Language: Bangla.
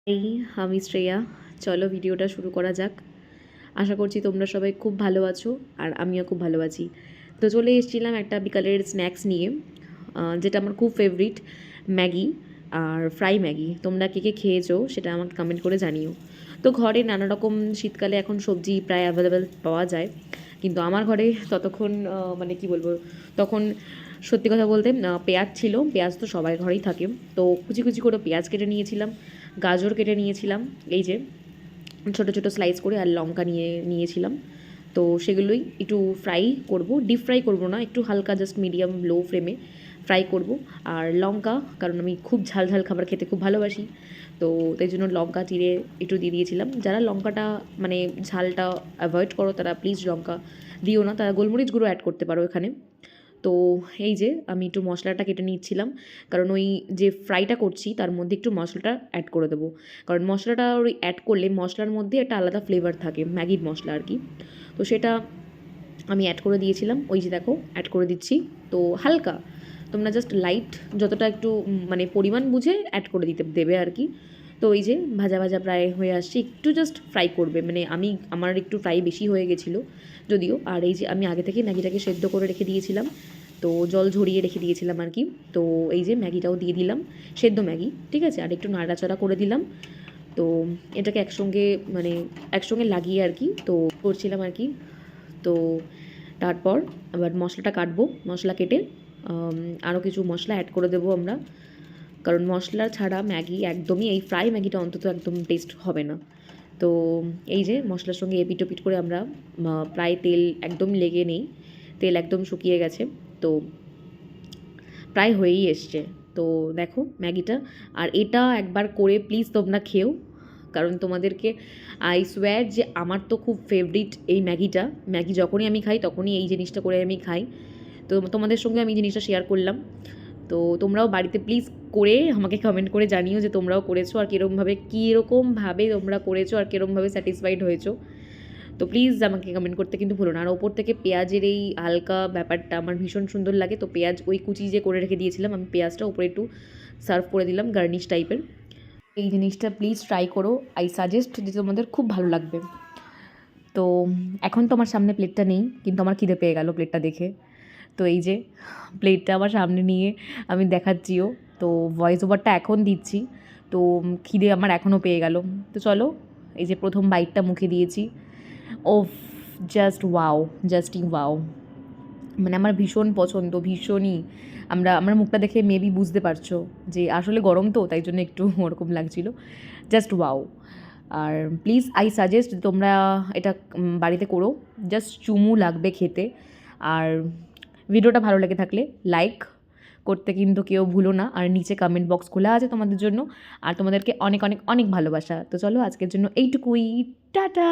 এই আমি শ্রেয়া। চলো ভিডিওটা শুরু করা যাক। আশা করছি তোমরা সবাই খুব ভালো আছো আর আমিও খুব ভালো আছি। তো চলে এসেছিলাম একটা বিকালের স্ন্যাক্স নিয়ে, যেটা আমার খুব ফেভারিট, ম্যাগি আর ফ্রাই ম্যাগি। তোমরা কে কে খেয়েছো সেটা আমাকে কমেন্ট করে জানিও। তো ঘরে নানা রকম শীতকালে এখন সবজি প্রায় অ্যাভেলেবেল পাওয়া যায়, কিন্তু আমার ঘরে ততক্ষণ মানে কি বলবো, তখন সত্যি কথা বলতে পেঁয়াজ ছিল। পেঁয়াজ তো সবার ঘরেই থাকে, তো কুচি কুচি করে পেঁয়াজ কেটে নিয়েছিলাম, গাজর কেটে নিয়েছিলাম, এই যে ছোটো ছোটো স্লাইস করে, আর লঙ্কা নিয়েছিলাম। তো সেগুলোই একটু ফ্রাই করব, ডিপ ফ্রাই করব না, একটু হালকা জাস্ট মিডিয়াম লো ফ্লেমে ফ্রাই করব। আর লঙ্কা, কারণ আমি খুব ঝাল ঝাল খাবার খেতে খুব ভালোবাসি, তো তাই জন্য লঙ্কা চিড়ে একটু দিয়ে দিয়েছিলাম। যারা লঙ্কাটা মানে ঝালটা অ্যাভয়েড করো তারা প্লিজ লঙ্কা দিও না, তারা গোলমরিচ গুঁড়ো অ্যাড করতে পারো এখানে। তো এই যে আমি একটু মশলাটা কেটে নিচ্ছিলাম, কারণ ওই যে ফ্রাইটা করছি তার মধ্যে একটু মশলাটা অ্যাড করে দেবো, কারণ মশলাটা ওই অ্যাড করলে মশলার মধ্যে একটা আলাদা ফ্লেভার থাকে, ম্যাগির মশলা আর কি। তো সেটা আমি অ্যাড করে দিয়েছিলাম, ওই যে দেখো অ্যাড করে দিচ্ছি। তো হালকা তোমরা জাস্ট লাইট যতটা একটু মানে পরিমাণ বুঝে অ্যাড করে দেবে আর কি। তো ওই যে ভাজা ভাজা প্রায় হয়ে আসছে, একটু জাস্ট ফ্রাই করবে, মানে আমার একটু ফ্রাই বেশি হয়ে গেছিলো যদিও। আর এই যে আমি আগে থেকে ম্যাগিটাকে সেদ্ধ করে রেখে দিয়েছিলাম, তো জল ঝরিয়ে রেখে দিয়েছিলাম আর কি। তো এই যে ম্যাগিটাও দিয়ে দিলাম, সেদ্ধ ম্যাগি, ঠিক আছে, আর একটু নাড়াচাড়া করে দিলাম। তো এটাকে একসঙ্গে লাগিয়ে আর কি তো করছিলাম আর কি। তো তারপর আবার মশলাটা কাটবো, মশলা কেটে আরও কিছু মশলা অ্যাড করে দেবো আমরা, কারণ মশলা ছাড়া ম্যাগি একদমই, এই ফ্রাই ম্যাগিটা অন্তত একদম টেস্ট হবে না। তো এই যে মশলার সঙ্গে এপিট ওপিট করে আমরা প্রায় তেল একদম লেগে নেই, তেল একদম শুকিয়ে গেছে, তো প্রায় হয়েই এসছে। তো দেখো ম্যাগিটা, আর এটা একবার করে প্লিজ তোমরা খেও, কারণ তোমাদেরকে আই সোয়্যার যে আমার তো খুব ফেভারিট এই ম্যাগিটা। ম্যাগি যখনই আমি খাই তখনই এই জিনিসটা করে আমি খাই, তো তোমাদের সঙ্গে আমি জিনিসটা শেয়ার করলাম। তো তোমরাও বাড়িতে প্লিজ করে আমাকে কমেন্ট করে জানিও যে তোমরাও করেছো, আর কীরকমভাবে তোমরা করেছো, আর কীরকমভাবে স্যাটিসফাইড হয়েছো। তো প্লিজ আমাকে কমেন্ট করতে কিন্তু ভুলো না। আর ওপর থেকে পেঁয়াজের এই হালকা ব্যাপারটা আমার ভীষণ সুন্দর লাগে, তো পেঁয়াজ ওই কুচি যে করে রেখে দিয়েছিলাম আমি, পেঁয়াজটা উপরে একটু সার্ভ করে দিলাম গার্নিশ টাইপের। এই জিনিসটা প্লিজ ট্রাই করো, আই সাজেস্ট যে তোমাদের খুব ভালো লাগবে। তো এখন তো আমার সামনে প্লেটটা নেই, কিন্তু আমার খিদে পেয়ে গেল প্লেটটা দেখে। তো এই যে প্লেটটা আমার সামনে নিয়ে আমি দেখাচ্ছিও, তো ভয়েস ওভারটা এখন দিচ্ছি। তো খিদে আমার এখনও পেয়ে গেল। তো চলো, এই যে প্রথম বাইটটা মুখে দিয়েছি, ওফ, জাস্ট ওয়াও, জাস্টই ওয়াও, মানে আমার ভীষণ পছন্দ, ভীষণই। আমার মুখটা দেখে মেবি বুঝতে পারছো যে আসলে গরম, তো তাই জন্য একটু ওরকম লাগছিল, জাস্ট ওয়াও। আর প্লিজ আই সাজেস্ট তোমরা এটা বাড়িতে করো, জাস্ট চুমু লাগবে খেতে। আর ভিডিওটা ভালো লেগে থাকলে লাইক করতে কিন্তু কেউ ভুলো না, আর নিচে কমেন্ট বক্স খোলা আছে তোমাদের জন্য, আর তোমাদেরকে অনেক অনেক অনেক ভালোবাসা। তো চলো আজকের জন্য এইটুকুই, টাটা।